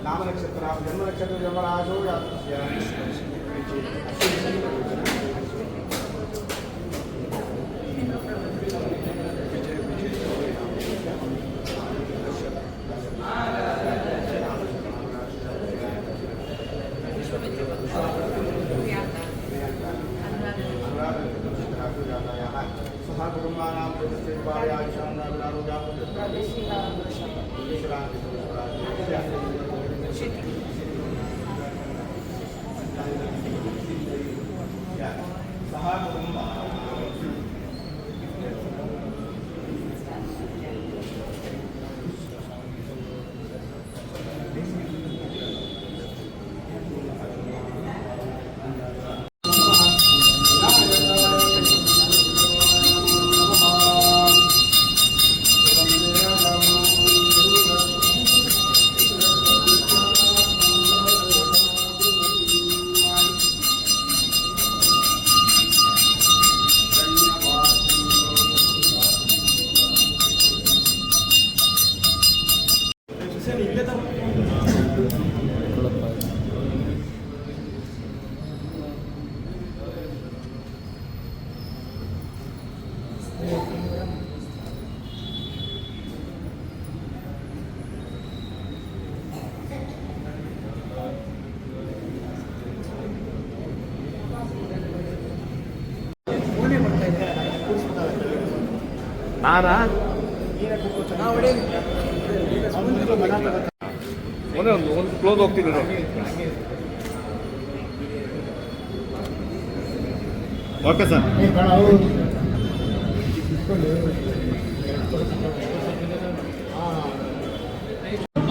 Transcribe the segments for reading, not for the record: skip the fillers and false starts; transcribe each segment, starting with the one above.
नाम नक्षत्र जन्म नक्षत्र जन्मराशो सहा कुटुंबानां ನಾನಾ ಒಂದು ಕ್ಲೋಸ್ ಹೋಗ್ತೀನಿ okay sir.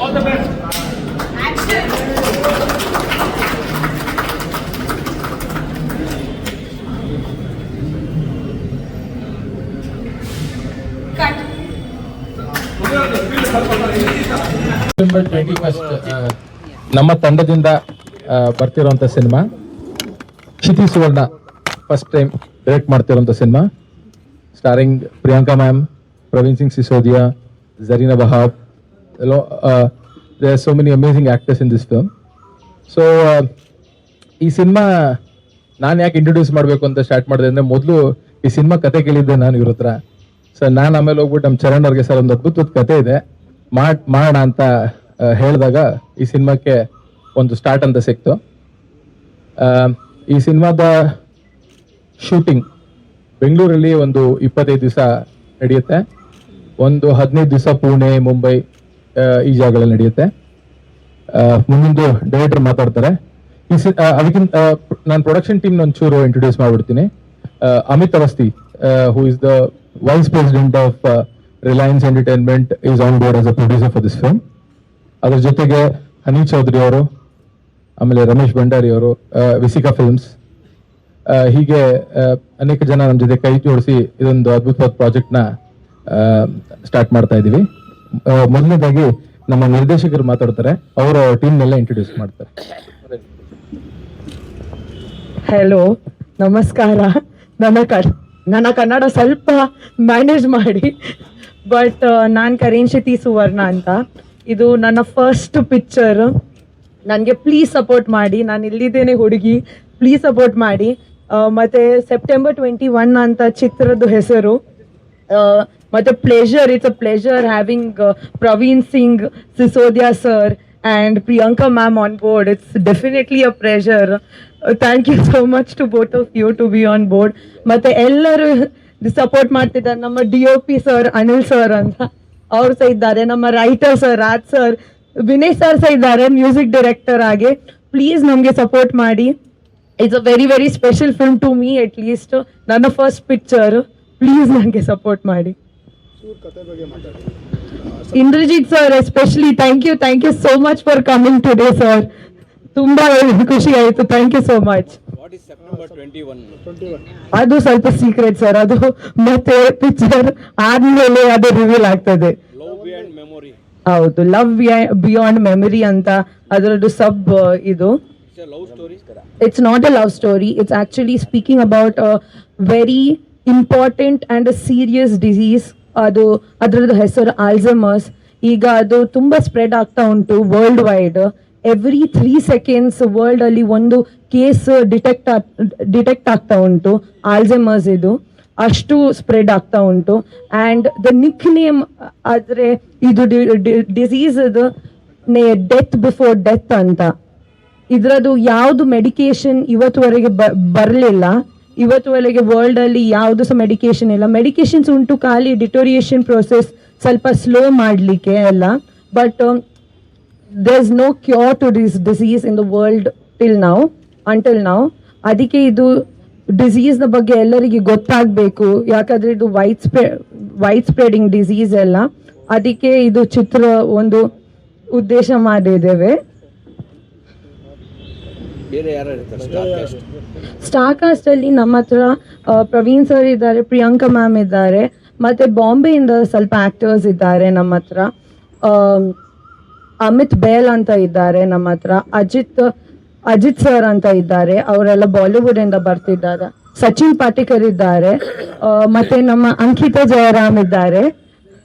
All the best. September 21st ನಮ್ಮ ತಂಡದಿಂದ ಬರ್ತಿರುವಂಥ cinema Kshiti Suvarna first time direct ಮಾಡ್ತಿರುವಂಥ cinema starring Priyanka ma'am, Praveen Singh Sisodia, Zarina Bahab. There are so many amazing actors in this film. So ಈ ಸಿನಿಮಾ ನಾನು ಯಾಕೆ ಇಂಟ್ರೊಡ್ಯೂಸ್ ಮಾಡಬೇಕು ಅಂತ ಸ್ಟಾರ್ಟ್ ಮಾಡಿದೆ ಅಂದರೆ, ಮೊದಲು ಈ ಸಿನಿಮಾ ಕತೆ ಕೇಳಿದ್ದೆ ನಾನು ಇವ್ರ ಹತ್ರ. ಸರ್ ನಾನು ಆಮೇಲೆ ಹೋಗ್ಬಿಟ್ಟು ನಮ್ಮ ಚರಣ್ ಅವ್ರಿಗೆ ಸರ್ ಒಂದು ಅದ್ಭುತವಾದ ಕತೆ ಇದೆ ಮಾಡೋಣ ಅಂತ ಹೇಳಿದಾಗ ಈ ಸಿನಿಮಾಕ್ಕೆ ಒಂದು ಸ್ಟಾರ್ಟ್ ಅಂತ ಸಿಕ್ತು. ಈ ಸಿನಿಮಾದ ಶೂಟಿಂಗ್ ಬೆಂಗಳೂರಲ್ಲಿ ಒಂದು 25 ದಿವಸ ನಡೆಯುತ್ತೆ. ಒಂದು 15 ದಿವಸ ಪುಣೆ, ಮುಂಬೈ ಈ ಜಾಗಗಳಲ್ಲಿ ನಡೆಯುತ್ತೆ. ಮುಂದೊಂದು ಡೈರೆಕ್ಟರ್ ಮಾತಾಡ್ತಾರೆ. ಅದಕ್ಕಿಂತ ನಾನು ಪ್ರೊಡಕ್ಷನ್ ಟೀಮ್ ಒಂಚೂರು ಇಂಟ್ರೊಡ್ಯೂಸ್ ಮಾಡ್ಬಿಡ್ತೀನಿ. Amit Awasthi, who is the vice president of Reliance entertainment, is on board as a producer for this film. ಅದ್ರ ಜೊತೆಗೆ ಅನಿಲ್ ಚೌಧರಿ ಅವರು, ಆಮೇಲೆ ರಮೇಶ್ ಭಂಡಾರಿ ಅವರು, ವಿಸಿಕಾ ಫಿಲ್ಮ್ಸ್, ಹೀಗೆ ಅನೇಕ ಜನ ನಮ್ಮ ಜೊತೆ ಕೈ ಜೋಡಿಸಿ ಇದೊಂದು ಅದ್ಭುತವಾದ ಪ್ರಾಜೆಕ್ಟ್ನ ಸ್ಟಾರ್ಟ್ ಮಾಡ್ತಾ ಇದ್ದೀವಿ. ಮೊದಲನೇದಾಗಿ ನಮ್ಮ ನಿರ್ದೇಶಕರು ಮಾತಾಡ್ತಾರೆ, ಅವರ ಟೀಮ್ನೆಲ್ಲ ಇಂಟ್ರೊಡ್ಯೂಸ್ ಮಾಡ್ತಾರೆ. ಹಲೋ, ನಮಸ್ಕಾರ. ನನ್ನ ಕನ್ನಡ ಸ್ವಲ್ಪ ಮ್ಯಾನೇಜ್ ಮಾಡಿ, ಬಟ್ ನಾನು ಕ್ಷಿತಿ ಸುವರ್ಣ ಅಂತ. ಇದು ನನ್ನ ಫಸ್ಟ್ ಪಿಕ್ಚರ್. ನನಗೆ ಪ್ಲೀಸ್ ಸಪೋರ್ಟ್ ಮಾಡಿ. ನಾನು ಇಲ್ಲಿದ್ದೇನೆ ಹುಡುಗಿ, ಪ್ಲೀಸ್ ಸಪೋರ್ಟ್ ಮಾಡಿ. ಮತ್ತು ಸೆಪ್ಟೆಂಬರ್ 21 ಅಂತ ಚಿತ್ರದ ಹೆಸರು. ಮತ್ತು it's a pleasure having Praveen Singh Sisodia sir and Priyanka ma'am on board. It's definitely a pleasure. Thank you so much to both of you to be on board. ಮತ್ತೆ ಎಲ್ಲರೂ ಸಪೋರ್ಟ್ ಮಾಡ್ತಿದ್ದಾರೆ. ನಮ್ಮ DOP ಸರ್ ಅನಿಲ್ ಸರ್ ಅಂತ ಅವ್ರು ಸಹ ಇದ್ದಾರೆ. ನಮ್ಮ writer sir Raj sir, Vinay sir ಸಹ ಇದ್ದಾರೆ ಮ್ಯೂಸಿಕ್ ಡೈರೆಕ್ಟರ್ ಆಗಿ. ಪ್ಲೀಸ್ ನಮಗೆ ಸಪೋರ್ಟ್ ಮಾಡಿ. It's a very very special film to me, at least ನನ್ನ ಫಸ್ಟ್ ಪಿಕ್ಚರ್. ಪ್ಲೀಸ್ ನನಗೆ ಸಪೋರ್ಟ್ ಮಾಡಿ. Indrajit sir, especially thank you so much for coming today, sir. ತುಂಬಾ ಖುಷಿ ಆಯ್ತು. Thank you so much. What is September 21? ಅದು ಸ್ವಲ್ಪ secret sir. ಅದು ಮತ್ತೆ ಪಿಕ್ಚರ್ ಆದ್ಮೇಲೆ ಅದು ರಿವೀಲ್ ಆಗ್ತದೆ. Love beyond memory. ಹೌದು, ಲವ್ ಬಿಯಾಂಡ್ ಮೆಮೊರಿ ಅಂತ ಅದರದ್ದು ಸಬ್ ಇದು. Love story. It's not a love story. It's actually speaking about a very important and a serious disease. ಅದು ಅದರದ್ದು ಹೆಸರು ಆಲ್ಝಮರ್ಸ್. ಈಗ ಅದು ತುಂಬ ಸ್ಪ್ರೆಡ್ ಆಗ್ತಾ ಉಂಟು world wide. Every 3 seconds world ಅಲ್ಲಿ ಒಂದು ಕೇಸ್ ಡಿಟೆಕ್ಟ್ ಆಗ್ತಾ ಉಂಟು ಆಲ್ಝೈಮರ್ಸ್. ಇದು ಅಷ್ಟು ಸ್ಪ್ರೆಡ್ ಆಗ್ತಾ ಉಂಟು. ಆ್ಯಂಡ್ ದ ನಿಕ್ ನೇಮ್ ಆದರೆ ಇದು ಡಿಸೀಸ್ ಡೆತ್ ಬಿಫೋರ್ ಡೆತ್ ಅಂತ. ಇದರದ್ದು ಯಾವುದು ಮೆಡಿಕೇಶನ್ ಇವತ್ತುವರೆಗೆ ಬರಲಿಲ್ಲ. ಇವತ್ತುವರೆಗೆ ವರ್ಲ್ಡ್ ಅಲ್ಲಿ ಯಾವುದು ಸಹ ಮೆಡಿಕೇಶನ್ ಇಲ್ಲ. ಮೆಡಿಕೇಶನ್ಸ್ ಉಂಟು, ಖಾಲಿ ಡಿಟೋರಿಯೇಷನ್ ಪ್ರೋಸೆಸ್ ಸ್ವಲ್ಪ ಸ್ಲೋ ಮಾಡಲಿಕ್ಕೆ ಎಲ್ಲ. But there is no cure to this disease in the world until now. ಅದಕ್ಕೆ ಇದು ಡಿಸೀಸ್ನ ಬಗ್ಗೆ ಎಲ್ಲರಿಗೆ ಗೊತ್ತಾಗಬೇಕು, ಯಾಕಂದರೆ ಇದು ವೈಡ್ ಸ್ಪ್ರೆಡಿಂಗ್ ಡಿಸೀಸ್ ಎಲ್ಲ. ಅದಕ್ಕೆ ಇದು ಚಿತ್ರ ಒಂದು ಉದ್ದೇಶ ಮಾಡಿದ್ದೇವೆ. ಬೇರೆ ಯಾರು ಇರ್ತಾರೆ ಸ್ಟಾರ್ ಕಾಸ್ಟ್ ಅಲ್ಲಿ ನಮ್ಮ ಹತ್ರ ಪ್ರವೀಣ್ ಸರ್ ಇದ್ದಾರೆ, ಪ್ರಿಯಾಂಕಾ ಮ್ಯಾಮ್ ಇದ್ದಾರೆ, ಮತ್ತೆ ಬಾಂಬೆಯಿಂದ ಸ್ವಲ್ಪ ಆಕ್ಟರ್ಸ್ ಇದ್ದಾರೆ ನಮ್ಮ ಹತ್ರ. ಅಮಿತ್ ಬೇಲ್ ಅಂತ ಇದ್ದಾರೆ ನಮ್ಮ ಹತ್ರ. ಅಜಿತ್ ಸರ್ ಅಂತ ಇದ್ದಾರೆ, ಅವರೆಲ್ಲ ಬಾಲಿವುಡ್ ಇಂದ ಬರ್ತಿದ್ದಾರೆ. ಸಚಿನ್ ಪಾಟೇಕರ್ ಇದ್ದಾರೆ, ಮತ್ತೆ ನಮ್ಮ ಅಂಕಿತಾ ಜಯರಾಮ್ ಇದ್ದಾರೆ.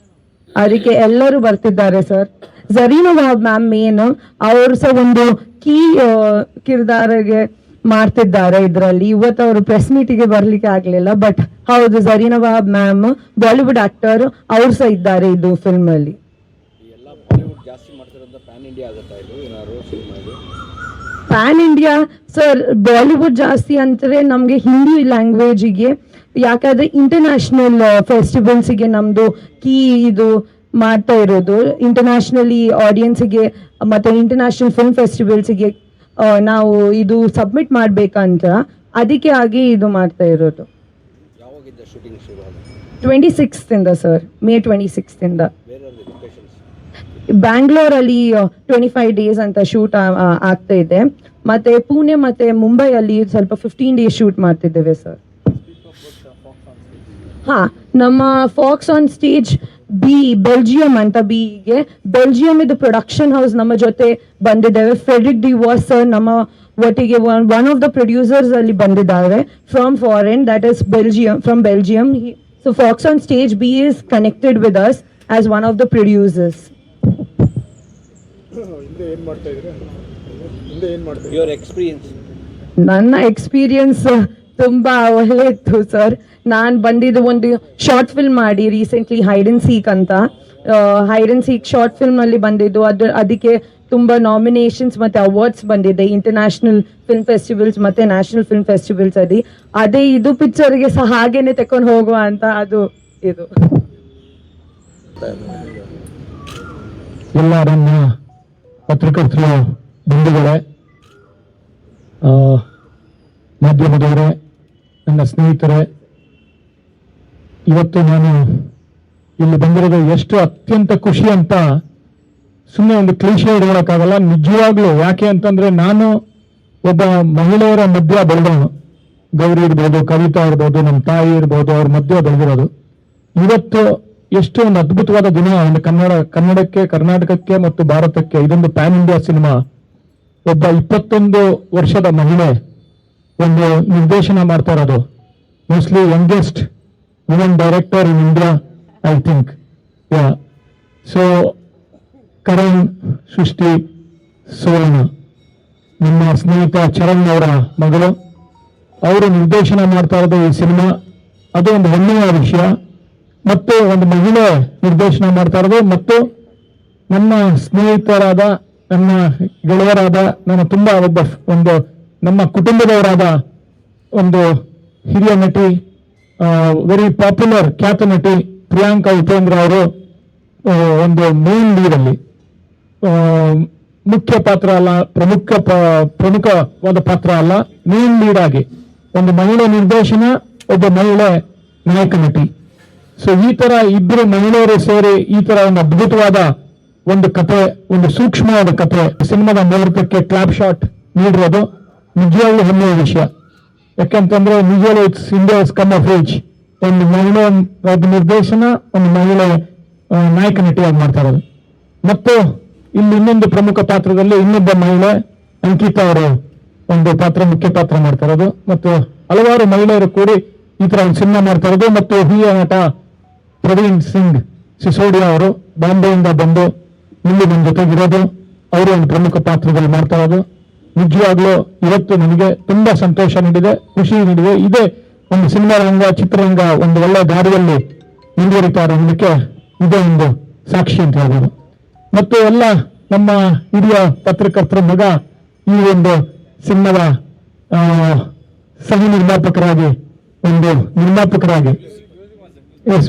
ಅದಕ್ಕೆ ಎಲ್ಲರೂ ಬರ್ತಿದ್ದಾರೆ ಸರ್. ಝರೀನಾ ವಹಾಬ್ ಮ್ಯಾಮ್ ಮೇನ್, ಅವರು ಸಹ ಒಂದು ಕೀ ಕಿರ್ದಾರಿಗೆ ಮಾಡ್ತಿದ್ದಾರೆ ಇದರಲ್ಲಿ. ಇವತ್ತು ಅವರು ಪ್ರೆಸ್ ಮೀಟಿಗೆ ಬರ್ಲಿಕ್ಕೆ ಆಗ್ಲಿಲ್ಲ, ಬಟ್ ಹೌದು ಝರೀನಾ ವಹಾಬ್ ಮ್ಯಾಮ್ ಬಾಲಿವುಡ್ ಆಕ್ಟರ್, ಅವ್ರು ಸಹ ಇದ್ದಾರೆ ಇದು ಫಿಲ್ಮ್ ಅಲ್ಲಿ. ಎಲ್ಲ ಬಾಲಿವುಡ್ ಜಾಸ್ತಿ ಮಾಡ್ತಿರೋದು ಪ್ಯಾನ್ ಇಂಡಿಯಾ ಆಗುತ್ತಾ ಇದು ಏನಾದ್ರು ಸಿನಿಮಾ? ಇದು ಪ್ಯಾನ್ ಇಂಡಿಯಾ ಸರ್. ಬಾಲಿವುಡ್ ಜಾಸ್ತಿ ಅಂದರೆ ನಮಗೆ ಹಿಂದಿ ಲ್ಯಾಂಗ್ವೇಜಿಗೆ, ಯಾಕಂದ್ರೆ ಇಂಟರ್ನ್ಯಾಷನಲ್ ಫೆಸ್ಟಿವಲ್ಸಿಗೆ ನಮ್ಮದು ಕೀ ಇದು ಮಾಡ್ತಾ ಇರೋದು. ಇಂಟರ್ನ್ಯಾಷನಲಿ ಆಡಿಯನ್ಸಿಗೆ ಮತ್ತು ಇಂಟರ್ನ್ಯಾಷನಲ್ ಫಿಲ್ಮ್ ಫೆಸ್ಟಿವಲ್ಸಿಗೆ ನಾವು ಇದು ಸಬ್ಮಿಟ್ ಮಾಡಬೇಕಂತ, ಅದಕ್ಕೆ ಆಗಿ ಇದು ಮಾಡ್ತಾ ಇರೋದು. ಯಾವಾಗಿಂದ ಶೂಟಿಂಗ್ ಶುರು ಆಗುತ್ತೆ? 26th sir, May 26th. ಬೇರೆ ಲೊಕೇಶನ್ಸ್ ಬ್ಯಾಂಗ್ಳೂರಲ್ಲಿ 25 days ಅಂತ ಶೂಟ್ ಆಗ್ತಾ ಇದೆ. ಮತ್ತೆ ಪುಣೆ ಮತ್ತೆ ಮುಂಬೈಯಲ್ಲಿ ಸ್ವಲ್ಪ 15 days ಶೂಟ್ ಮಾಡ್ತಿದ್ದೇವೆ ಸರ್. ಹಾ, ನಮ್ಮ ಫಾಕ್ಸ್ ಆನ್ ಸ್ಟೇಜ್ ಬೆಲ್ಜಿಯಂ ಅಂತ ಬಿಗೆ ಬೆಲ್ಜಿಯಂ ಇದು ಪ್ರೊಡಕ್ಷನ್ ಹೌಸ್ ನಮ್ಮ ಜೊತೆ ಬಂದಿದ್ದೇವೆ. ಫ್ರೆಡ್ರಿಕ್ ಡಿ ವಾಸ್ ಸರ್ ನಮ್ಮ ಒಟ್ಟಿಗೆ ಒನ್ ಆಫ್ ದ ಪ್ರೊಡ್ಯೂಸರ್ಸ್ ಅಲ್ಲಿ ಬಂದಿದ್ದಾರೆ from foreign, that is from Belgium. So fox on stage B is connected with us as one of the producers. Your experience? ನನ್ನ experience ತುಂಬ ಒಳ್ಳೆಯಿತ್ತು sir. ನಾನು ಬಂದಿದ್ದು ಒಂದು short film ಮಾಡಿ ರೀಸೆಂಟ್ಲಿ, ಹೈಡ್ ಅಂಡ್ ಸೀಕ್ ಅಂತ. Hide and seek short ಫಿಲ್ಮಲ್ಲಿ ಬಂದಿದ್ದು. ಅದಕ್ಕೆ ತುಂಬ ನಾಮಿನೇಷನ್ಸ್ ಮತ್ತು ಅವಾರ್ಡ್ಸ್ ಬಂದಿದೆ ಇಂಟರ್ನ್ಯಾಷನಲ್ ಫಿಲ್ಮ್ ಫೆಸ್ಟಿವಲ್ಸ್ ಮತ್ತು ನ್ಯಾಷನಲ್ ಫಿಲ್ಮ್ ಫೆಸ್ಟಿವಲ್ಸ್ ಅಲ್ಲಿ. ಅದೇ ಇದು ಪಿಕ್ಚರ್ಗೆ ಸಹ ಹಾಗೇನೆ ತಕೊಂಡು ಹೋಗುವ ಅಂತ ಅದು ಇದು. ಎಲ್ಲ ನನ್ನ ಪತ್ರಕರ್ತರು ಬಂಧುಗಳೇ, ಮಾಧ್ಯಮದವರೇ, ನನ್ನ ಸ್ನೇಹಿತರೆ, ಇವತ್ತು ನಾನು ಇಲ್ಲಿ ಬಂದಿರೋದು ಎಷ್ಟು ಅತ್ಯಂತ ಖುಷಿ ಅಂತ ಸುಮ್ಮನೆ ಒಂದು ಕ್ಲೀಶೆ ಇಡೋಕ್ಕಾಗಲ್ಲ. ನಿಜವಾಗ್ಲೂ ಯಾಕೆ ಅಂತಂದ್ರೆ, ನಾನು ಒಬ್ಬ ಮಹಿಳೆಯರ ಮಧ್ಯ ಬೆಳೆದವನು. ಗೌರಿ ಇರ್ಬೋದು, ಕವಿತಾ ಇರ್ಬೋದು, ನಮ್ಮ ತಾಯಿ ಇರ್ಬೋದು, ಅವ್ರ ಮಧ್ಯ ಬೆಳೆದಿರೋದು. ಇವತ್ತು ಎಷ್ಟು ಒಂದು ಅದ್ಭುತವಾದ ದಿನ ಒಂದು ಕನ್ನಡಕ್ಕೆ, ಕರ್ನಾಟಕಕ್ಕೆ ಮತ್ತು ಭಾರತಕ್ಕೆ. ಇದೊಂದು ಪ್ಯಾನ್ ಇಂಡಿಯಾ ಸಿನಿಮಾ. ಒಬ್ಬ 21 ವರ್ಷದ ಮಹಿಳೆ ಒಂದು ನಿರ್ದೇಶನ ಮಾಡ್ತಾ ಇರೋದು. Mostly youngest woman director in India, I think. So Karan, ಸೃಷ್ಟಿ, ಸುವರ್ಣ, ನಿಮ್ಮ ಸ್ನೇಹಿತ ಚರಣ್ ಅವರ ಮಗಳು, ಅವರು ನಿರ್ದೇಶನ ಮಾಡ್ತಾ ಇರೋದು ಈ ಸಿನಿಮಾ. ಅದು ಒಂದು ಹೆಮ್ಮೆಯ ವಿಷಯ. ಮತ್ತು ಒಂದು ಮಹಿಳೆ ನಿರ್ದೇಶನ ಮಾಡ್ತಾ ಇರೋದು, ಮತ್ತು ನನ್ನ ಸ್ನೇಹಿತರಾದ, ನನ್ನ ಗೆಳೆಯರಾದ, ನನ್ನ ತುಂಬ ಒಂದು ನಮ್ಮ ಕುಟುಂಬದವರಾದ ಒಂದು ಹಿರಿಯ ನಟಿ, ವೆರಿ ಪಾಪ್ಯುಲರ್ ಖ್ಯಾತ ನಟಿ ಪ್ರಿಯಾಂಕಾ ಉಪೇಂದ್ರ ಅವರು ಒಂದು ಮೇನ್ ಲೀಡಲ್ಲಿ, ಮುಖ್ಯ ಪಾತ್ರ ಅಲ್ಲ, ಪ್ರಮುಖವಾದ ಪಾತ್ರ ಅಲ್ಲ, ಮೇನ್ ಲೀಡ್ ಆಗಿ ಒಂದು ಮಹಿಳೆ ನಿರ್ದೇಶನ, ಒಬ್ಬ ಮಹಿಳೆ ನಾಯಕ ನಟಿ. ಸೊ ಈ ತರ ಇಬ್ಬರು ಮಹಿಳೆಯರು ಸೇರಿ ಈ ತರ ಒಂದು ಅದ್ಭುತವಾದ ಒಂದು ಕತೆ, ಒಂದು ಸೂಕ್ಷ್ಮವಾದ ಕತೆ ಸಿನಿಮಾದ ಮುಹೂರ್ತಕ್ಕೆ ಕ್ಲಾಪ್ ಶಾಟ್ ನೀಡಿರೋದು ನಿಜವಾಗ್ಲೂ ಹೆಮ್ಮೆಯ ವಿಷಯ. ಯಾಕೆಂತಂದ್ರೆ ನಿಜವಾಗ್ಲೂ it's India's come of age. ಒಂದು ಮಹಿಳೆ ನಿರ್ದೇಶನ, ಒಂದು ಮಹಿಳೆ ನಾಯಕ ನಟಿಯಾಗಿ ಮಾಡ್ತಾ ಇರೋದು. ಮತ್ತು ಇಲ್ಲಿ ಇನ್ನೊಂದು ಪ್ರಮುಖ ಪಾತ್ರದಲ್ಲಿ ಇನ್ನೊಬ್ಬ ಮಹಿಳೆ ಅಂಕಿತಾ ಅವರು ಒಂದು ಮುಖ್ಯ ಪಾತ್ರ ಮಾಡ್ತಾ ಇರೋದು. ಮತ್ತು ಹಲವಾರು ಮಹಿಳೆಯರು ಕೂಡಿ ಈ ತರ ಒಂದು ಸಿನಿಮಾ ಮಾಡ್ತಾ ಇರೋದು. ಮತ್ತು ಹಿರಿಯ ನಟ ಪ್ರವೀಣ್ ಸಿಂಗ್ ಸಿಸೋಡಿಯಾ ಅವರು ಬಾಂಬೆಯಿಂದ ಬಂದು ಇಲ್ಲಿ ನನ್ನ ಜೊತೆಗಿರೋದು, ಅವರು ಒಂದು ಪ್ರಮುಖ ಪಾತ್ರದಲ್ಲಿ ಮಾಡ್ತಾ ಇರೋದು ನಿಜವಾಗ್ಲೂ ಇವತ್ತು ನನಗೆ ತುಂಬಾ ಸಂತೋಷ ನೀಡಿದೆ, ಖುಷಿ ನೀಡಿದೆ. ಇದೇ ಒಂದು ಸಿನಿಮಾ ರಂಗ, ಚಿತ್ರರಂಗ ಒಂದು ಒಳ್ಳೆ ದಾರಿಯಲ್ಲಿ ಮುಂದುವರಿತಾ ಇರೋದಕ್ಕೆ ಇದೇ ಒಂದು ಸಾಕ್ಷಿ ಅಂತ ಹೇಳ್ಬೋದು. ಮತ್ತು ಎಲ್ಲ ನಮ್ಮ ಹಿರಿಯ ಪತ್ರಕರ್ತರ ಮಗ ಈ ಒಂದು ಸಿನಿಮಾದ ಸಹ ನಿರ್ಮಾಪಕರಾಗಿ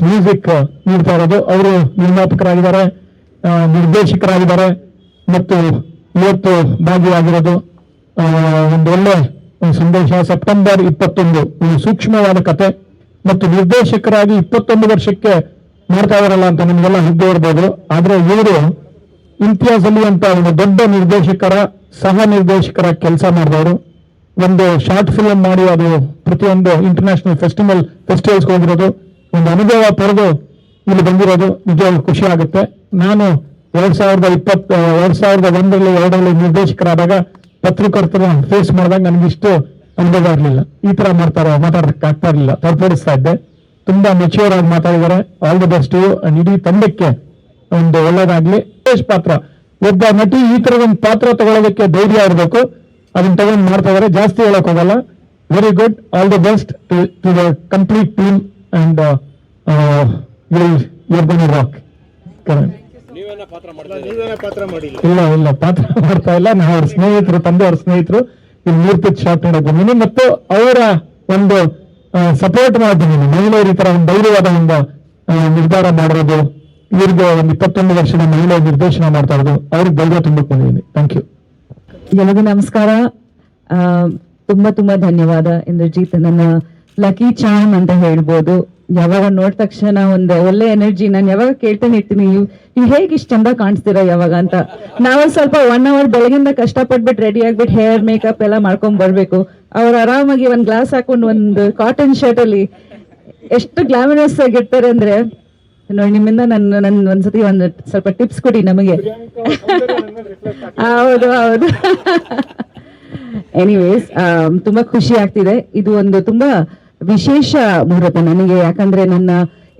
ಮ್ಯೂಸಿಕ್ ನೀಡ್ತಾ ಇರೋದು. ಅವರು ನಿರ್ಮಾಪಕರಾಗಿದ್ದಾರೆ, ನಿರ್ದೇಶಕರಾಗಿದ್ದಾರೆ ಮತ್ತು ಇವತ್ತು ಭಾಗಿಯಾಗಿರೋದು ಒಂದು ಒಳ್ಳೆ ಸಂದೇಶ. ಸೆಪ್ಟೆಂಬರ್ 21 ಒಂದು ಸೂಕ್ಷ್ಮವಾದ ಕತೆ ಮತ್ತು ನಿರ್ದೇಶಕರಾಗಿ 21 ವರ್ಷಕ್ಕೆ ಮಾಡ್ತಾ ಇದಾರಲ್ಲ ಅಂತ ನಿಮಗೆಲ್ಲ ಹಿಡ್ದು ಇರ್ಬೋದು. ಆದ್ರೆ ಇವರು ಇಮ್ತಿಯಾಜ್ ಅಲಿ ಅಂತ ಒಂದು ದೊಡ್ಡ ಸಹ ನಿರ್ದೇಶಕರ ಕೆಲಸ ಮಾಡಿದವರು. ಒಂದು ಶಾರ್ಟ್ ಫಿಲ್ಮ್ ಮಾಡಿ ಅದು ಪ್ರತಿಯೊಂದು ಇಂಟರ್ನ್ಯಾಷನಲ್ ಫೆಸ್ಟಿವಲ್ಸ್ಗೆ ಹೋಗಿರೋದು, ಒಂದು ಅನುಭವ ಪಡೆದು ಇಲ್ಲಿ ಬಂದಿರೋದು ನಿಜವಾಗ್ಲೂ ಖುಷಿ ಆಗುತ್ತೆ. ನಾನು 2001 ನಿರ್ದೇಶಕರಾದಾಗ ಪತ್ರಕರ್ತರ ಫೇಸ್ ಮಾಡಿದಾಗ ನನಗಿಷ್ಟು ಅನುಭವ ಇರಲಿಲ್ಲ. ಈ ತರ ಮಾತಾಡೋದಕ್ಕೆ ಆಗ್ತಾ ಇರಲಿಲ್ಲ, ತೋರ್ಪಡಿಸ್ತಾ ಇದ್ದೆ. ತುಂಬಾ ಮೆಚ್ಯೂರ್ ಆಗಿ ಮಾತಾಡಿದ್ದಾರೆ. ಆಲ್ ದಿ ಬೆಸ್ಟ್ ಅಂಡ್ ಇಡೀ ತಂಡಕ್ಕೆ ಒಂದು ಒಳ್ಳೇದಾಗ್ಲಿ. ಪಾತ್ರ ಒಬ್ಬ ನಟಿ ಈ ತರದ ಒಂದು ಪಾತ್ರ ತಗೊಳ್ಳೋದಕ್ಕೆ ಧೈರ್ಯ ಇರಬೇಕು, ಅದನ್ನ ತಗೊಂಡು ಮಾಡ್ತಾ ಇದಾರೆ. ಜಾಸ್ತಿ ಹೇಳಕ್ ಹೋಗಲ್ಲ. Very good, all the best to the complete team and rock. ನೀವೇನ ಪಾತ್ರ ಮಾಡ್ತಾ ನೀವೇನೇ ಪಾತ್ರ ಇಲ್ಲ ಮಾಡ್ತಾ ಇಲ್ಲ. ನಾವು ಅವ್ರ ಸ್ನೇಹಿತರು, ತಂದೆಯವ್ರ ಸ್ನೇಹಿತರು. ಇಲ್ಲಿ 3 ಪಿಚ್ ಶಾರ್ಟ್ ನೋಡಕ್ ಬಂದಿನಿ ಮತ್ತು ಅವರ ಒಂದು ಸಪೋರ್ಟ್ ಮಾಡ್ತೀನಿ. ಮಹಿಳೆಯರು ಈ ತರ ಒಂದು ಧೈರ್ಯವಾದ ಒಂದು ನಿರ್ಧಾರ ಮಾಡಿರೋದು, ಇವ್ರಿಗೆ ಒಂದು 21 ವರ್ಷದ ಮಹಿಳೆ ನಿರ್ದೇಶನ ಮಾಡ್ತಾ ಇರೋದು, ಅವ್ರಿಗೆ ಧೈರ್ಯ ತುಂಬಕ್ ಬಂದಿದ್ದೀನಿ. Thank you. ಎಲ್ಲರಿಗೂ ನಮಸ್ಕಾರ. ತುಂಬಾ ಧನ್ಯವಾದ ಇಂದ್ರಜಿತ್. ನನ್ನ ಲಕ್ಕಿ ಚಾರ್ಮ್ ಅಂತ ಹೇಳ್ಬೋದು. ಯಾವಾಗ ನೋಡಿದ ತಕ್ಷಣ ಒಂದು ಒಳ್ಳೆ ಎನರ್ಜಿ. ನಾನು ಯಾವಾಗ ಕೇಳ್ತಾನೆ ಇರ್ತೀನಿ, ನೀವು ಹೇಗೆ ಇಷ್ಟ ಚಂದ ಕಾಣಿಸ್ತೀರಾ ಯಾವಾಗ ಅಂತ. ನಾವು ಸ್ವಲ್ಪ 1 hour ಬೆಳಗಿಂದ ಕಷ್ಟಪಟ್ಬಿಟ್ಟು ರೆಡಿ ಆಗ್ಬಿಟ್ಟು ಹೇರ್ ಮೇಕಪ್ ಎಲ್ಲ ಮಾಡ್ಕೊಂಡ್ ಬರ್ಬೇಕು. ಅವ್ರು ಆರಾಮಾಗಿ ಒಂದ್ ಗ್ಲಾಸ್ ಹಾಕೊಂಡು ಒಂದು ಕಾಟನ್ ಶರ್ಟ್ ಅಲ್ಲಿ ಎಷ್ಟು ಗ್ಲಾಮರಸ್ ಆಗಿರ್ತಾರೆ ಅಂದ್ರೆ ನೋಡಿ. ನಿಮ್ಮಿಂದ ನನ್ನ ಒಂದ್ಸತಿ ಒಂದು ಸ್ವಲ್ಪ ಟಿಪ್ಸ್ ಕೊಡಿ ನಮಗೆ. ಹೌದು. ಎನಿವೇಸ್, ತುಂಬಾ ಖುಷಿ ಆಗ್ತಿದೆ. ಇದು ಒಂದು ತುಂಬಾ ವಿಶೇಷ ಮುಹೂರ್ತ ನನಗೆ. ಯಾಕಂದ್ರೆ ನನ್ನ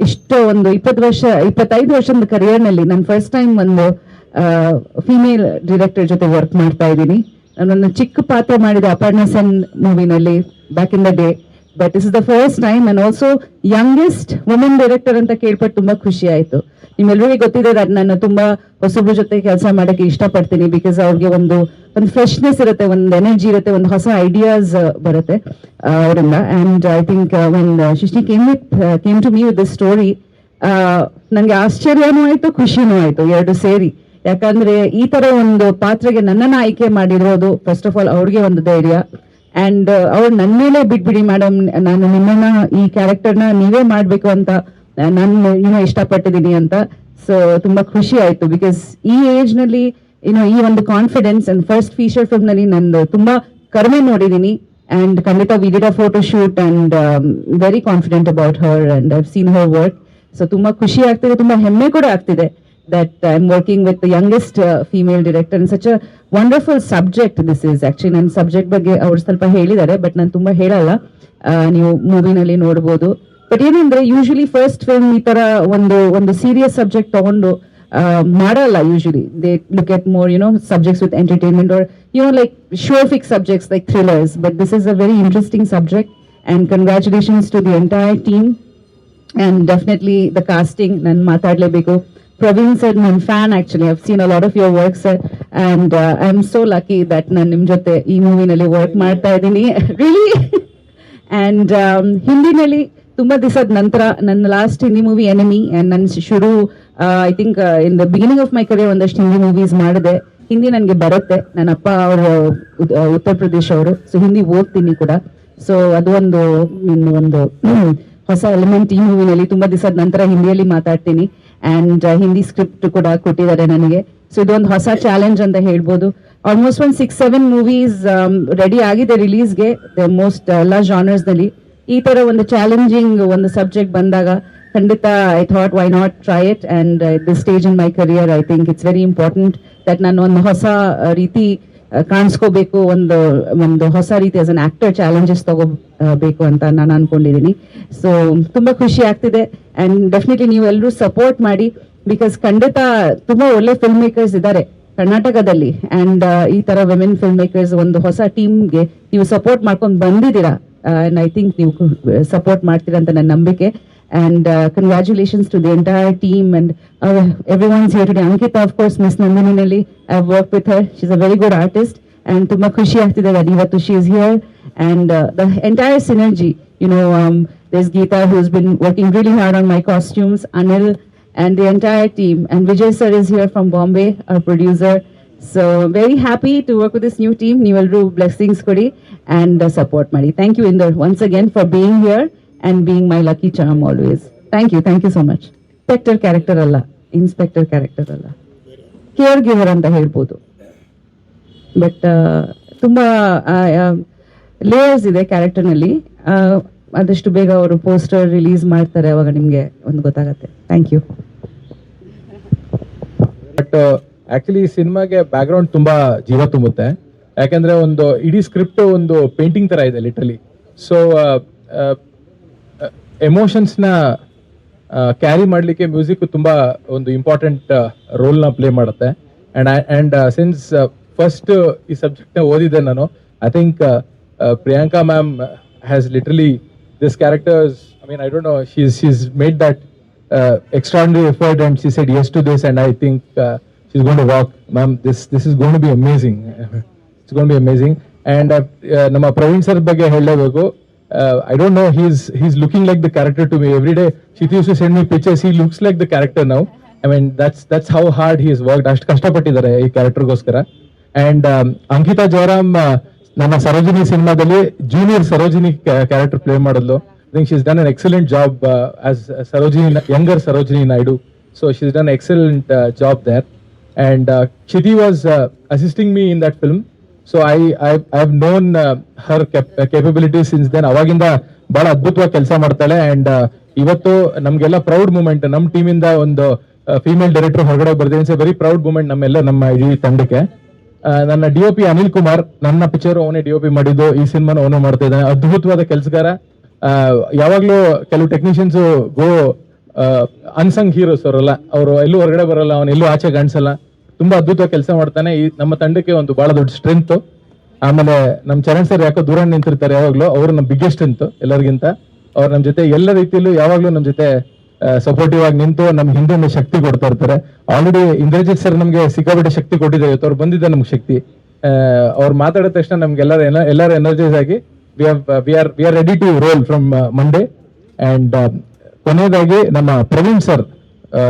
ಇಷ್ಟೋ ಒಂದು 25 ವರ್ಷದ ಕರಿಯರ್ ನಲ್ಲಿ ನಾನು ಫಸ್ಟ್ ಟೈಮ್ ಒಂದು ಫಿಮೇಲ್ ಡೈರೆಕ್ಟರ್ ಜೊತೆ ವರ್ಕ್ ಮಾಡ್ತಾ ಇದ್ದೀನಿ. ನಾನೊಂದು ಚಿಕ್ಕ ಪಾತ್ರ ಮಾಡಿದೆ ಅಪರ್ಣಾ ಸೆನ್ ಮೂವಿನಲ್ಲಿ back in the day. But this is the first time and also youngest women director ಅಂತ ಕೇಳ್ಪಟ್ಟು ತುಂಬಾ ಖುಷಿ ಆಯ್ತು. ನಿಮ್ಮೆಲ್ಲರಿಗೂ ಗೊತ್ತಿದೆ ನಾನು ತುಂಬಾ ಹೊಸಬ್ರ ಜೊತೆ ಕೆಲಸ ಮಾಡಕ್ಕೆ ಇಷ್ಟಪಡ್ತೀನಿ. ಬಿಕಾಸ್ ಅವ್ರಿಗೆ ಒಂದು ಫ್ರೆಶ್ನೆಸ್ ಇರುತ್ತೆ, ಒಂದು ಎನರ್ಜಿ ಇರುತ್ತೆ, ಒಂದು ಹೊಸ ಐಡಿಯಾಸ್ ಬರುತ್ತೆ ಅವರಿಂದ. ಅಂಡ್ ಐ ಥಿಂಕ್ ವೆನ್ ಶಿಶ್ನಿ came to me with this story, ನಂಗೆ ಆಶ್ಚರ್ಯನೂ ಆಯ್ತು, ಖುಷಿನೂ ಆಯ್ತು, ಎರಡು ಸೇರಿ. ಯಾಕಂದ್ರೆ ಈ ತರ ಒಂದು ಪಾತ್ರಗೆ ನನ್ನನ್ನ ಆಯ್ಕೆ ಮಾಡಿರೋದು ಫಸ್ಟ್ ಆಫ್ ಆಲ್ ಅವ್ರಿಗೆ ಒಂದು ಧೈರ್ಯ. ಅಂಡ್ ಅವ್ರು ನನ್ನ ಮೇಲೆ ಬಿಟ್ಬಿಡಿ ಮೇಡಮ್, ನಾನು ನಿಮ್ಮನ್ನ ಈ ಕ್ಯಾರೆಕ್ಟರ್ನ ನೀವೇ ಮಾಡ್ಬೇಕು ಅಂತ ನಾನು ಇಷ್ಟಪಟ್ಟಿದ್ದೀನಿ ಅಂತ. ಸೊ ತುಂಬಾ ಖುಷಿ ಆಯ್ತು. ಬಿಕಾಸ್ ಈ ಏಜ್ ನಲ್ಲಿ ಈ ಒಂದು confidence and first feature film ನಲ್ಲಿ ನಾನು ತುಂಬಾ ಕಡಿಮೆ ನೋಡಿದೀನಿ. ಅಂಡ್ ಖಂಡಿತ we did a photo shoot and very confident about her and I've seen her work. So ತುಂಬಾ ಖುಷಿ ಆಗ್ತಿದೆ, ತುಂಬಾ ಹೆಮ್ಮೆ ಕೂಡ ಆಗ್ತಿದೆ that I'm working with the youngest female director in such a wonderful subject this is. Actually ನನ್ನ subject ಬಗ್ಗೆ ಅವ್ರು ಸ್ವಲ್ಪ ಹೇಳಿದ್ದಾರೆ, ಬಟ್ ನಾನು ತುಂಬಾ ಹೇಳಲ್ಲ, ನೀವು ಮೂವಿನಲ್ಲಿ ನೋಡ್ಬೋದು. ಬಟ್ ಏನಂದ್ರೆ ಯೂಶಲಿ ಫಸ್ಟ್ ಫಿಲ್ಮ್ ಈ ತರ ಒಂದು ಸೀರಿಯಸ್ ಸಬ್ಜೆಕ್ಟ್ ತಗೊಂಡು ಮಾಡಲ್ಲ. Usually they look at more subjects with entertainment or like show fix subjects like thrillers, but this is a very interesting subject and congratulations to the entire team and definitely the casting. ನಾನು ಮಾತಾಡ್ಲೇಬೇಕು. Praveen said I'm fan actually. I've seen a lot of your work sir and I'm so lucky that ನಾನು ನಿಮ್ಮ ಜೊತೆ ಈ ಮೂವಿನಲ್ಲಿ work ಮಾಡ್ತಾ ಇದ್ದೀನಿ really. and ಹಿಂದಿನಲ್ಲಿ ತುಂಬಾ ದಿವಸದ ನಂತರ ನನ್ನ last Hindi movie enemy and ನನ್ನ ಶುರು I think in the beginning of my career ಒಂದಷ್ಟು ಹಿಂದಿ ಮೂವೀಸ್ ಮಾಡಿದೆ. ಹಿಂದಿ ನನಗೆ ಬರುತ್ತೆ, ನನ್ನ ಅಪ್ಪ ಅವರು ಉತ್ತರ ಪ್ರದೇಶ ಅವರು, ಸೊ ಹಿಂದಿ ಓದ್ತೀನಿ ಕೂಡ. ಸೊ ಅದು ಒಂದು ಹೊಸ ಎಲಿಮೆಂಟ್ ಈ ಮೂವಿನಲ್ಲಿ. ತುಂಬಾ ದಿವಸದ ನಂತರ ಹಿಂದಿಯಲ್ಲಿ ಮಾತಾಡ್ತೀನಿ ಅಂಡ್ ಹಿಂದಿ ಸ್ಕ್ರಿಪ್ಟ್ ಕೂಡ ಕೊಟ್ಟಿದ್ದಾರೆ ನನಗೆ. ಸೊ ಇದೊಂದು ಹೊಸ ಚಾಲೆಂಜ್ ಅಂತ ಹೇಳ್ಬೋದು. ಆಲ್ಮೋಸ್ಟ್ ಒಂದು 6-7 ಮೂವೀಸ್ ರೆಡಿ ಆಗಿದೆ ರಿಲೀಸ್ಗೆ ಮೋಸ್ಟ್ ಎಲ್ಲ ಜಾನರ್ಸ್ ನಲ್ಲಿ. ಈ ತರ ಒಂದು ಚಾಲೆಂಜಿಂಗ್ ಒಂದು ಸಬ್ಜೆಕ್ಟ್ ಬಂದಾಗ ಖಂಡಿತ I thought why not try it. And this stage in my career I think it's very important that ನಾನು ಒಂದು ಹೊಸ ರೀತಿ ಕಾಣಿಸ್ಕೋಬೇಕು, ಒಂದು ಹೊಸ ರೀತಿ ಆಸ್ ಅನ್ ಆಕ್ಟರ್ ಚಾಲೆಂಜಸ್ ತಗೋಬೇಕು ಅಂತ ನಾನು ಅನ್ಕೊಂಡಿದ್ದೀನಿ. ಸೊ ತುಂಬಾ ಖುಷಿ ಆಗ್ತಿದೆ ಅಂಡ್ ಡೆಫಿನೆಟ್ಲಿ ನೀವು ಎಲ್ಲರೂ ಸಪೋರ್ಟ್ ಮಾಡಿ, ಬಿಕಾಸ್ ಖಂಡಿತ ತುಂಬಾ ಒಳ್ಳೆ ಫಿಲ್ಮ್ ಮೇಕರ್ಸ್ ಇದ್ದಾರೆ ಕರ್ನಾಟಕದಲ್ಲಿ. ಅಂಡ್ ಈ ತರ ವಿಮೆನ್ ಫಿಲ್ಮ್ ಮೇಕರ್ಸ್ ಒಂದು ಹೊಸ ಟೀಮ್ಗೆ ನೀವು ಸಪೋರ್ಟ್ ಮಾಡ್ಕೊಂಡು ಬಂದಿದ್ದೀರಾ. ಅಂಡ್ ಐ ಥಿಂಕ್ ನೀವು ಸಪೋರ್ಟ್ ಮಾಡ್ತೀರಾ ಅಂತ ನನ್ನ ನಂಬಿಕೆ. And congratulations to the entire team and everyone's here today. Ankita, of course, Miss Nandini Nelly, I've worked with her. She's a very good artist. And tumma khushi agtide that ivattu she is here. And the entire synergy, you know, there's Geeta who's been working really hard on my costumes, Anil and the entire team. And Vijay sir is here from Bombay, our producer. So very happy to work with this new team. Neevalru blessings kodi and support madi. Thank you, Inder, once again for being here and being my lucky charm always. Thank you so much. Inspector character alla, inspector character alla, caregiver anta helbodu, but ತುಂಬಾ layers ಇದೆ character ನಲ್ಲಿ. ಆದಷ್ಟು ಬೇಗ ಅವರು poster release ಮಾಡ್ತಾರೆ, ಅವಾಗ ನಿಮ್ಗೆ ಒಂದು ಗೊತ್ತಾಗತ್ತೆ. Thank you. ಬಟ್ ಆಕ್ಚುಲಿ ಸಿನಿಮಾಗೆ ಬ್ಯಾಕ್ ಗ್ರೌಂಡ್ ತುಂಬಾ ಜೀವ ತುಂಬುತ್ತೆ, ಯಾಕಂದ್ರೆ ಒಂದು ಇಡೀ ಸ್ಕ್ರಿಪ್ಟ್ ಒಂದು ಪೇಂಟಿಂಗ್ ತರ ಇದೆ ಲಿಟ್ರಲಿ. ಸೊ ಎಮೋಷನ್ಸ್ನ ಕ್ಯಾರಿ ಮಾಡಲಿಕ್ಕೆ ಮ್ಯೂಸಿಕ್ ತುಂಬ ಒಂದು ಇಂಪಾರ್ಟೆಂಟ್ ರೋಲ್ನ ಪ್ಲೇ ಮಾಡುತ್ತೆ. ಆ್ಯಂಡ್ ಸಿನ್ಸ್ ಫಸ್ಟ್ ಈ ಸಬ್ಜೆಕ್ಟ್ನ ಓದಿದ್ದೆ ನಾನು, I think Priyanka ma'am has literally this characters, I mean I don't know, she's made that extraordinary effort and she said yes to this, and I think she's going to walk. Ma'am, this is going to be amazing. It's going to be amazing. And ನಮ್ಮ Praveen sir ಬಗ್ಗೆ ಹೇಳಲೇಬೇಕು. I don't know, he's looking like the character to me every day. She used to send me pictures. He looks like the character now. I mean, that's how hard he has worked. ಅಷ್ಟು ಕಷ್ಟಪಟ್ಟಿದ್ದಾರೆ ಈ ಕ್ಯಾರೆಕ್ಟರ್ಗೋಸ್ಕರ. And Ankita Jayaram ನನ್ನ ಸರೋಜಿನಿ ಸಿನಿಮಾದಲ್ಲಿ junior Sarojini character play ಮಾಡಿದ್ಲು. I think she's done an excellent job as Sarojini, younger Sarojini Naidu. So she's done an excellent job there. And Chiti was assisting me in that film. So I've known her capabilities since then. ಅವಾಗಿಂದ ಬಹಳ ಅದ್ಭುತವಾಗಿ ಕೆಲಸ ಮಾಡ್ತಾಳೆ. And ಇವತ್ತು ನಮ್ಗೆಲ್ಲ proud moment, ನಮ್ಮ ಟೀಮಿಂದ ಒಂದು female director ಹೊರಗಡೆ ಬರ್ತೀನಿ. It's a very proud moment ನಮ್ಮ ಇಡೀ ತಂಡಕ್ಕೆ. ನನ್ನ DOP ಅನಿಲ್ ಕುಮಾರ್, ನನ್ನ ಪಿಕ್ಚರ್ ಅವನೇ DOP ಮಾಡಿದ್ದು, ಈ ಸಿನಿಮಾನ ಅವನು ಮಾಡ್ತಾ ಇದ್ದಾನೆ. ಅದ್ಭುತವಾದ ಕೆಲಸಗಾರ. ಯಾವಾಗ್ಲೂ ಕೆಲವು ಟೆಕ್ನಿಷಿಯನ್ಸ್ ಗೋ ಅನ್ಸಂಗ್ ಹೀರೋಸ್ ಅವರಲ್ಲ, ಅವರು ಎಲ್ಲೂ ಹೊರಗಡೆ ಬರಲ್ಲ, ಅವನು ಎಲ್ಲೂ ಆಚೆ ಕಾಣಿಸಲ್ಲ, ತುಂಬಾ ಅದ್ಭುತವಾಗಿ ಕೆಲಸ ಮಾಡ್ತಾನೆ. ಈ ನಮ್ಮ ತಂಡಕ್ಕೆ ಒಂದು ಬಹಳ ದೊಡ್ಡ ಸ್ಟ್ರೆಂತ್. ಆಮೇಲೆ ನಮ್ಮ ಚರಣ್ ಸರ್ ಯಾಕೋ ದೂರ ನಿಂತಿರ್ತಾರೆ ಯಾವಾಗ್ಲೂ, ಅವರು ನಮ್ಮ ಬಿಗ್ಗೆಸ್ಟ್ ಸ್ಟ್ರೆಂತ್ ಎಲ್ಲರಿಗಿಂತ. ಅವ್ರು ನಮ್ಮ ಜೊತೆ ಎಲ್ಲ ರೀತಿಯಲ್ಲೂ ಯಾವಾಗ್ಲೂ ನಮ್ಮ ಜೊತೆ ಸಪೋರ್ಟಿವ್ ಆಗಿ ನಿಂತು ನಮ್ ಹಿಂದೆ ಶಕ್ತಿ ಕೊಡ್ತಾ ಇರ್ತಾರೆ. ಆಲ್ರೆಡಿ ಇಂದ್ರಜಿತ್ ಸರ್ ನಮ್ಗೆ ಸಿಕ್ಕಾಪಟ್ಟೆ ಶಕ್ತಿ ಕೊಟ್ಟಿದ್ದಾರೆ, ಇವತ್ತು ಅವ್ರು ಬಂದಿದ್ದ ನಮ್ಗೆ ಶಕ್ತಿ. ಅವ್ರು ಮಾತಾಡಿದ ತಕ್ಷಣ ನಮ್ಗೆ ಎಲ್ಲರೂ ಎನರ್ಜೈಸ್ ಆಗಿ we are ready to roll from Monday. And ಕೊನೆಯದಾಗಿ ನಮ್ಮ ಪ್ರವೀಣ್ ಸರ್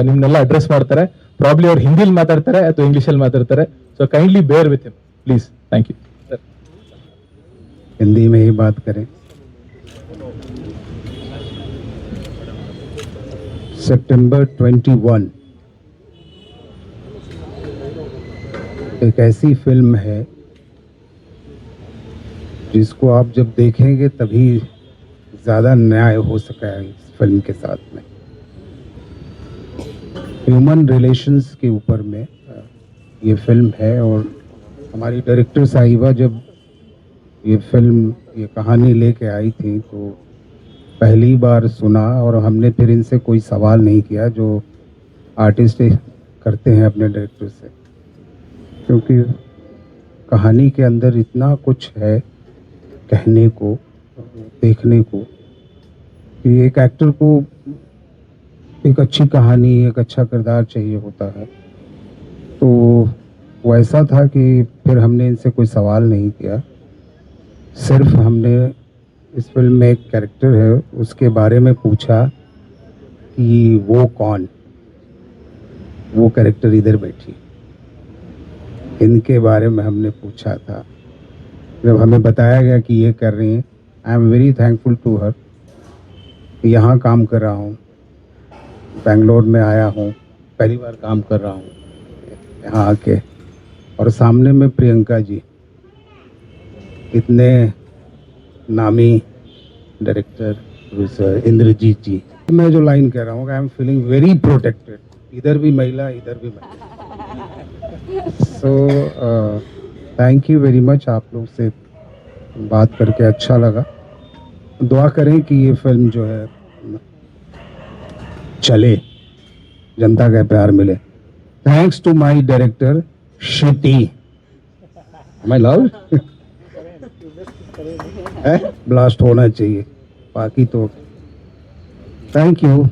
ನಿಮ್ನೆಲ್ಲ ಅಡ್ರೆಸ್ ಮಾಡ್ತಾರೆ. ಪ್ರಾಬ್ಲಿ ಅವ್ರು ಹಿಂದಿಲಿ ಮಾತಾಡ್ತಾರೆ ಅಥವಾ ಇಂಗ್ಲಿಷಲ್ಲಿ ಮಾತಾಡ್ತಾರೆ. So kindly bear with him please. Thank you sir. Hindi में ही बात करें. सितंबर 21 एक ऐसी फिल्म है जिसको आप जब देखेंगे तभी ज़्यादा न्याय हो सका है इस फिल्म के साथ में. ह्यूमन रिलेशंस के ऊपर में ये फिल्म है. और हमारी डायरेक्टर साहिबा जब ये फिल्म, ये कहानी लेके आई थी तो पहली बार सुना और हमने फिर इनसे कोई सवाल नहीं किया जो आर्टिस्ट करते हैं अपने डायरेक्टर से, क्योंकि कहानी के अंदर इतना कुछ है कहने को, देखने को, कि एक एक्टर को एक अच्छी कहानी, एक अच्छा किरदार चाहिए होता है. तो वो ऐसा था कि फिर हमने इनसे कोई सवाल नहीं किया. सिर्फ हमने इस फिल्म में एक कैरेक्टर है उसके बारे में पूछा कि वो कौन, वो कैरेक्टर इधर बैठी, इनके बारे में हमने पूछा था. जब हमें बताया गया कि ये कर रही हैं, I am very thankful to her. यहाँ काम कर रहा हूँ, बेंगलोर में आया हूँ, पहली बार काम कर रहा हूँ यहाँ आके, और सामने में प्रियंका जी, इतने नामी डायरेक्टर, प्रोड्यूसर, इंद्रजीत जी. मैं जो लाइन कह रहा हूँ, I am feeling very protected. इधर भी महिला, इधर भी महिला. So thank you very much, आप लोग से बात करके अच्छा लगा। दुआ करें कि ये फिल्म जो है चले, जनता का प्यार मिले। Thanks to my director Shetty, मैं लव ब्लास्ट होना चाहिए, बाकी तो थैंक यू।